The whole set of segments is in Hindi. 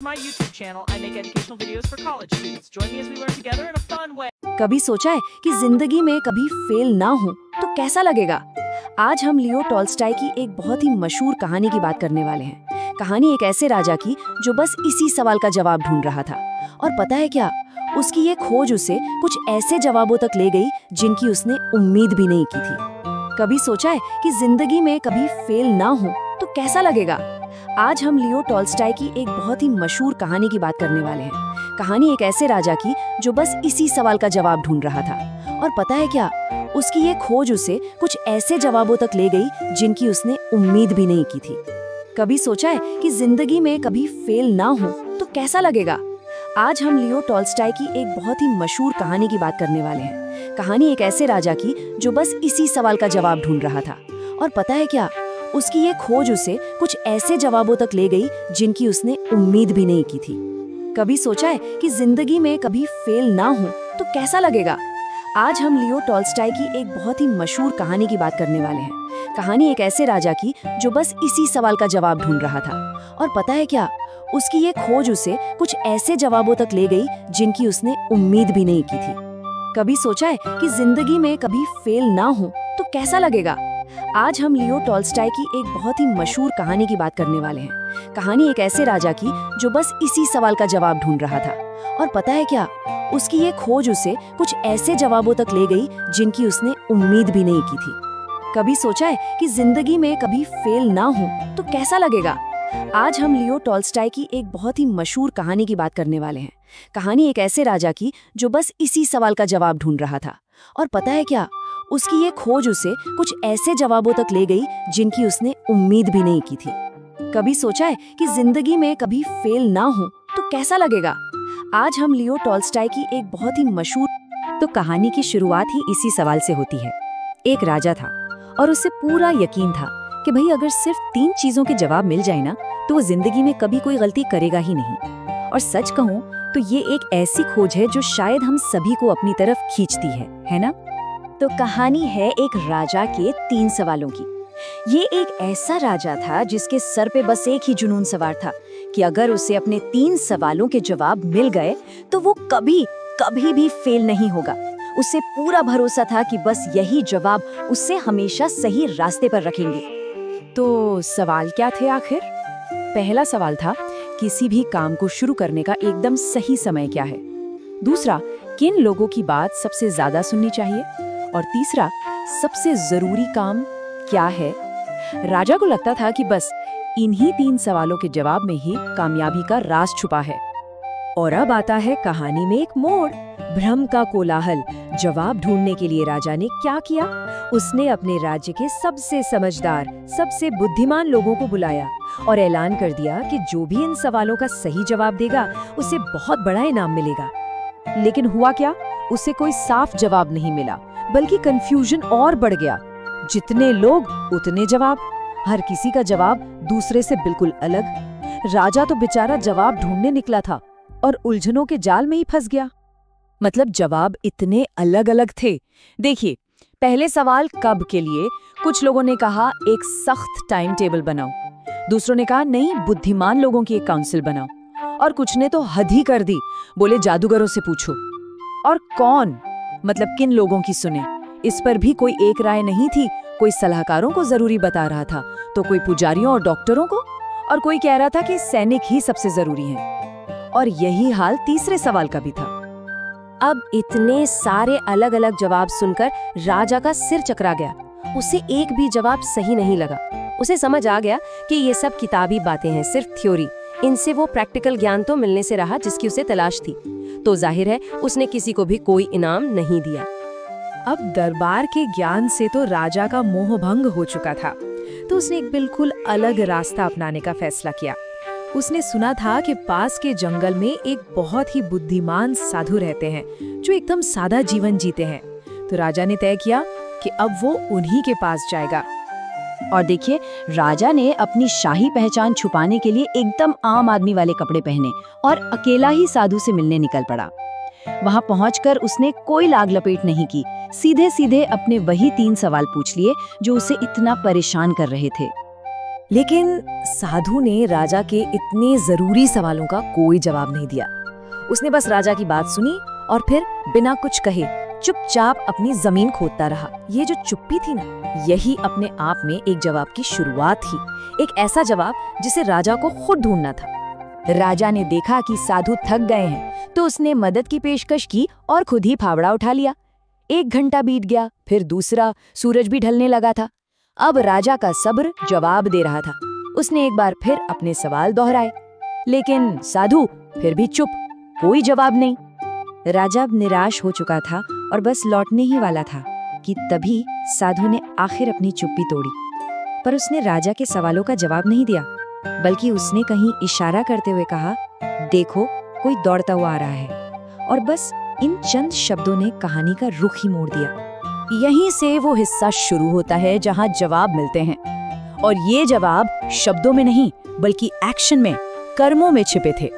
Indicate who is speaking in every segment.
Speaker 1: My YouTube channel, I make educational videos for college students. Join me as we learn together in a fun way.
Speaker 2: कभी सोचा है कि जिंदगी में कभी फेल ना हो तो कैसा लगेगा? आज हम लियो टॉल्स्टॉय की एक बहुत ही मशहूर कहानी की बात करने वाले हैं। कहानी एक ऐसे राजा की जो बस इसी सवाल का जवाब ढूंढ रहा था। और पता है क्या, उसकी ये खोज उसे कुछ ऐसे जवाबों तक ले गई जिनकी उसने उम्मीद भी नहीं की थी। कभी सोचा है कि जिंदगी में कभी फेल ना हो तो कैसा लगेगा? आज हम लियो टॉल्स्टॉय की एक बहुत ही मशहूर कहानी की बात करने वाले हैं। कहानी एक ऐसे राजा की जो बस इसी सवाल का जवाब ढूंढ रहा था। और पता है क्या, उसकी ये खोज उसे कुछ ऐसे जवाबों तक ले गई जिनकी उसने उम्मीद भी नहीं की थी। कभी सोचा है कि जिंदगी में कभी फेल ना हो तो कैसा लगेगा? आज हम लियो टॉल्स्टॉय की एक बहुत ही मशहूर कहानी की बात करने वाले हैं। कहानी एक ऐसे राजा की जो बस इसी सवाल का जवाब ढूंढ रहा था। और पता है क्या, उसकी ये खोज उसे कुछ ऐसे जवाबों तक ले गई जिनकी उसने उम्मीद भी नहीं की थी। कभी सोचा है कि जिंदगी में कभी फेल ना हो तो कैसा लगेगा? आज हम लियो टॉल्स्टॉय की एक बहुत ही मशहूर कहानी की बात करने वाले हैं। कहानी एक ऐसे राजा की जो बस इसी सवाल का जवाब ढूंढ रहा था। और पता है क्या, उसकी ये खोज उसे कुछ ऐसे जवाबों तक ले गई जिनकी उसने उम्मीद भी नहीं की थी। कभी सोचा है कि जिंदगी में कभी फेल ना हो तो कैसा लगेगा? आज हम लियो टॉल्स्टॉय की एक बहुत ही मशहूर कहानी की बात करने वाले हैं। कहानी एक ऐसे राजा की जो बस इसी सवाल का जवाब ढूंढ रहा था। और पता है क्या, उसकी ये खोज उसे कुछ ऐसे जवाबों तक ले गई जिनकी उसने उम्मीद भी नहीं की थी। कभी सोचा है कि जिंदगी में कभी फेल ना हो तो कैसा लगेगा? आज हम लियो टॉल्स्टॉय की एक बहुत ही मशहूर कहानी की बात करने वाले हैं। कहानी एक ऐसे राजा की जो बस इसी सवाल का जवाब ढूंढ रहा था। और पता है क्या, उसकी ये खोज उसे कुछ ऐसे जवाबों तक ले गई जिनकी उसने उम्मीद भी नहीं की थी। कभी सोचा है कि जिंदगी में कभी फेल ना हो तो कैसा लगेगा? आज हम लियो टॉल्स्टॉय की एक बहुत ही मशहूर
Speaker 3: तो कहानी की शुरुआत ही इसी सवाल से होती है। एक राजा था और उसे पूरा यकीन था कि भाई अगर सिर्फ 3 चीजों के जवाब मिल जाए ना तो वो जिंदगी में कभी कोई गलती करेगा ही नहीं। और सच कहूँ तो ये एक ऐसी खोज है जो शायद हम सभी को अपनी तरफ खींचती है ना? तो कहानी है एक राजा के 3 सवालों की। ये एक ऐसा राजा था जिसके सर पे बस एक ही जुनून सवार था कि अगर उसे अपने 3 सवालों के जवाब मिल गए तो वो कभी भी फेल नहीं होगा। उसे पूरा भरोसा था कि बस यही जवाब उससे हमेशा सही रास्ते पर रखेंगे।
Speaker 2: तो सवाल क्या थे आखिर? पहला सवाल था, किसी भी काम को शुरू करने का एकदम सही समय क्या है? दूसरा, किन लोगों की बात सबसे ज्यादा सुननी चाहिए? और तीसरा, सबसे जरूरी काम क्या है? राजा को लगता था कि बस इन्हीं 3 सवालों के जवाब में ही कामयाबी का राज छुपा है।
Speaker 3: और अब आता है कहानी में एक मोड़। भ्रम का कोलाहल। जवाब ढूंढने के लिए राजा ने क्या किया? उसने अपने राज्य के सबसे समझदार, सबसे बुद्धिमान लोगों को बुलाया और ऐलान कर दिया कि जो भी इन सवालों का सही जवाब देगा उसे बहुत बड़ा इनाम मिलेगा। लेकिन हुआ क्या? उसे कोई साफ जवाब नहीं मिला, बल्कि कंफ्यूजन और बढ़ गया। जितने लोग उतने जवाब, हर किसी का जवाब दूसरे से बिल्कुल अलग। राजा तो बेचारा जवाब ढूंढने निकला था और उलझनों के जाल में ही फंस गया। मतलब जवाब इतने अलग अलग थे। देखिए, पहले सवाल कब के लिए कुछ लोगों ने कहा एक सख्त टाइम टेबल बनाओ, दूसरों ने कहा नहीं, बुद्धिमान लोगों की एक काउंसिल बनाओ, और कुछ ने तो हद ही कर दी, बोले जादूगरों से पूछो। और कौन, मतलब किन लोगों की सुने, इस पर भी कोई एक राय नहीं थी। कोई सलाहकारों को जरूरी बता रहा था, तो कोई पुजारियों और डॉक्टरों को, और कोई कह रहा था कि सैनिक ही सबसे जरूरी हैं। और यही हाल तीसरे सवाल का भी था। अब इतने सारे अलग अलग जवाब सुनकर राजा का सिर चकरा गया। उसे एक भी जवाब सही नहीं लगा। उसे समझ आ गया कि ये सब किताबी बातें हैं, सिर्फ थ्योरी। इनसे वो प्रैक्टिकल ज्ञान तो मिलने से रहा जिसकी उसे तलाश थी। तो जाहिर है उसने किसी को भी कोई इनाम नहीं दिया।
Speaker 2: अब दरबार के ज्ञान से तो राजा का मोह भंग हो चुका था, तो उसने एक बिल्कुल अलग रास्ता अपनाने का फैसला किया। उसने सुना था कि पास के जंगल में एक बहुत ही बुद्धिमान साधु रहते हैं जो एकदम सादा जीवन जीते हैं। तो राजा ने तय किया कि अब वो उन्हीं के पास जाएगा।
Speaker 3: और देखिए, राजा ने अपनी शाही पहचान छुपाने के लिए एकदम आम आदमी वाले कपड़े पहने और अकेला ही साधु से मिलने निकल पड़ा। वहां पहुंचकर उसने कोई लाग लपेट नहीं की, सीधे सीधे अपने वही 3 सवाल पूछ लिए जो उसे इतना परेशान कर रहे थे। लेकिन साधु ने राजा के इतने जरूरी सवालों का कोई जवाब नहीं दिया। उसने बस राजा की बात सुनी और फिर बिना कुछ कहे चुपचाप अपनी जमीन खोदता रहा। ये जो चुप्पी थी ना, यही अपने आप में एक जवाब की शुरुआत थी, एक ऐसा जवाब जिसे राजा को खुद ढूंढना था।
Speaker 2: राजा ने देखा कि साधु थक गए हैं, तो उसने मदद की पेशकश की और खुद ही फावड़ा उठा लिया। 1 घंटा बीत गया, फिर दूसरा, सूरज भी ढलने लगा था। अब राजा का सब्र जवाब दे रहा था। उसने एक बार फिर अपने सवाल दोहराए, लेकिन साधु फिर भी चुप, कोई जवाब नहीं।
Speaker 3: राजा अब निराश हो चुका था और बस लौटने ही वाला था कि तभी साधु ने आखिर अपनी चुप्पी तोड़ी। पर उसने राजा के सवालों का जवाब नहीं दिया, बल्कि उसने कहीं इशारा करते हुए कहा, देखो कोई दौड़ता हुआ आ रहा है। और बस इन चंद शब्दों ने कहानी का रुख ही मोड़ दिया।
Speaker 2: यहीं से वो हिस्सा शुरू होता है जहां जवाब मिलते हैं, और ये जवाब शब्दों में नहीं बल्कि एक्शन में, कर्मों में छिपे थे।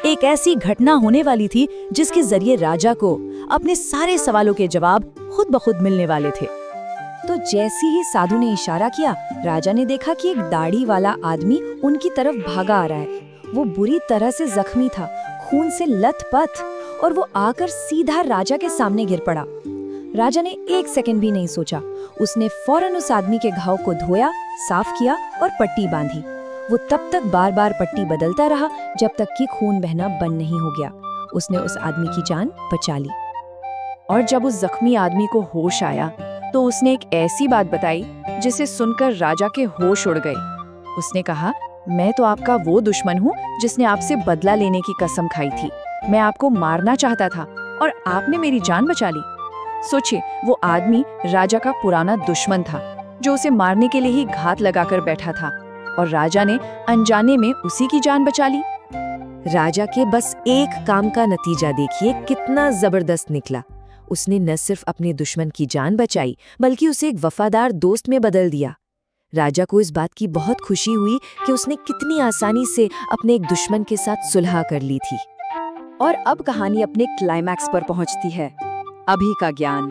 Speaker 2: एक ऐसी घटना होने वाली थी जिसके जरिए राजा को अपने सारे सवालों के जवाब खुद ब खुद मिलने वाले थे।
Speaker 3: तो जैसे ही साधु ने इशारा किया, राजा ने देखा कि एक दाढ़ी वाला आदमी उनकी तरफ भागा आ रहा है। वो बुरी तरह से जख्मी था, खून से लथपथ, और वो आकर सीधा राजा के सामने गिर पड़ा। राजा ने 1 सेकंड भी नहीं सोचा। उसने फौरन उस आदमी के घाव को धोया, साफ किया और पट्टी बांधी। वो तब तक बार बार पट्टी बदलता रहा जब तक कि खून बहना बंद नहीं हो गया। उसने उस आदमी की जान बचा ली।
Speaker 2: और जब उस जख्मी आदमी को होश आया तो उसने एक ऐसी बात बताई जिसे सुनकर राजा के होश उड़ गए। उसने कहा, मैं तो आपका वो दुश्मन हूँ जिसने आपसे बदला लेने की कसम खाई थी। मैं आपको मारना चाहता था और आपने मेरी जान बचा ली। सोचिए, वो आदमी राजा का पुराना दुश्मन था जो उसे मारने के लिए ही घात लगाकर बैठा था, और राजा ने अनजाने में उसी की जान बचा ली।
Speaker 3: राजा के बस एक काम का नतीजा देखिए कितना जबरदस्त निकला। उसने न सिर्फ अपने दुश्मन की जान बचाई, बल्कि उसे एक वफादार दोस्त में बदल दिया। राजा को इस बात की बहुत खुशी हुई कि उसने कितनी आसानी से अपने एक दुश्मन के साथ सुलह कर ली थी।
Speaker 2: और अब कहानी अपने क्लाइमैक्स पर पहुंचती है, अभी का ज्ञान।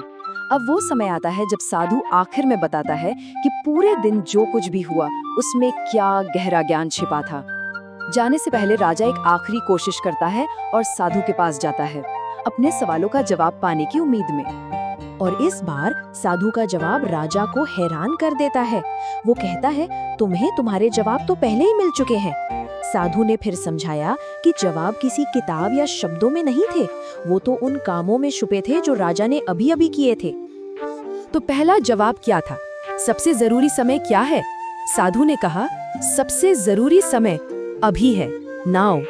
Speaker 2: अब वो समय आता है जब साधु आखिर में बताता है कि पूरे दिन जो कुछ भी हुआ उसमें क्या गहरा ज्ञान छिपा था। जाने से पहले राजा एक आखिरी कोशिश करता है और साधु के पास जाता है, अपने सवालों का जवाब पाने की उम्मीद में। और इस बार साधु का जवाब राजा को हैरान कर देता है। वो कहता है, तुम्हें तुम्हारे जवाब तो पहले ही मिल चुके हैं। साधु ने फिर समझाया कि जवाब किसी किताब या शब्दों में नहीं थे, वो तो उन कामों में छुपे थे जो राजा ने अभी अभी किए थे।
Speaker 3: तो पहला जवाब क्या था? सबसे जरूरी समय क्या है? साधु ने कहा, सबसे जरूरी समय अभी है, नाउ।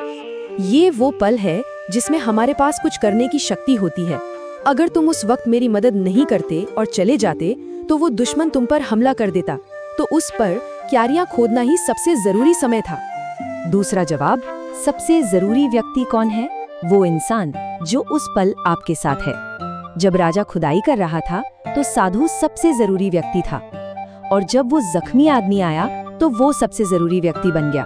Speaker 3: ये वो पल है जिसमें हमारे पास कुछ करने की शक्ति होती है। अगर तुम उस वक्त मेरी मदद नहीं करते और चले जाते तो वो दुश्मन तुम पर हमला कर देता। तो उस पर क्यारियां खोदना ही सबसे जरूरी समय था। दूसरा जवाब, सबसे जरूरी व्यक्ति कौन है? वो इंसान जो उस पल आपके साथ है। जब राजा खुदाई कर रहा था तो साधु सबसे जरूरी व्यक्ति था, और जब वो जख्मी आदमी आया तो वो सबसे जरूरी व्यक्ति बन गया,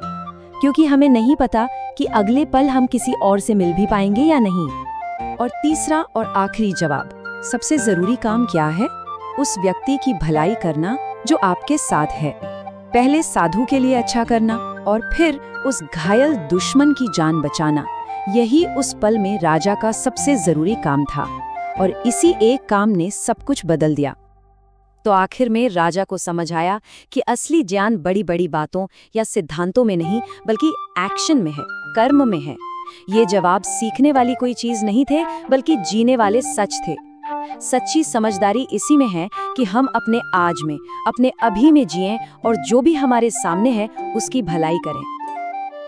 Speaker 3: क्योंकि हमें नहीं पता कि अगले पल हम किसी और से मिल भी पाएंगे या नहीं। और तीसरा और आखिरी जवाब, सबसे जरूरी काम क्या है? उस व्यक्ति की भलाई करना जो आपके साथ है। पहले साधु के लिए अच्छा करना और फिर उस घायल दुश्मन की जान बचाना, यही उस पल में राजा का सबसे जरूरी काम था। और इसी एक काम ने सब कुछ बदल दिया। तो आखिर में राजा को समझ आया कि असली ज्ञान बड़ी बड़ी बातों या सिद्धांतों में नहीं, बल्कि एक्शन में है, कर्म में है। ये जवाब सीखने वाली कोई चीज नहीं थे, बल्कि जीने वाले सच थे। सच्ची समझदारी इसी में है कि हम अपने आज में, अपने अभी में जिएं और जो भी हमारे सामने है उसकी भलाई करें।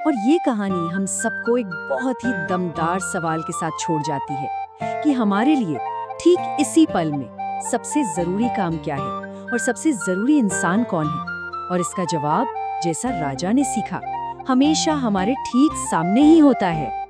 Speaker 2: और ये कहानी हम सबको एक बहुत ही दमदार सवाल के साथ छोड़ जाती है कि हमारे लिए ठीक इसी पल में सबसे जरूरी काम क्या है और सबसे जरूरी इंसान कौन है। और इसका जवाब, जैसा राजा ने सीखा, हमेशा हमारे ठीक सामने ही होता है।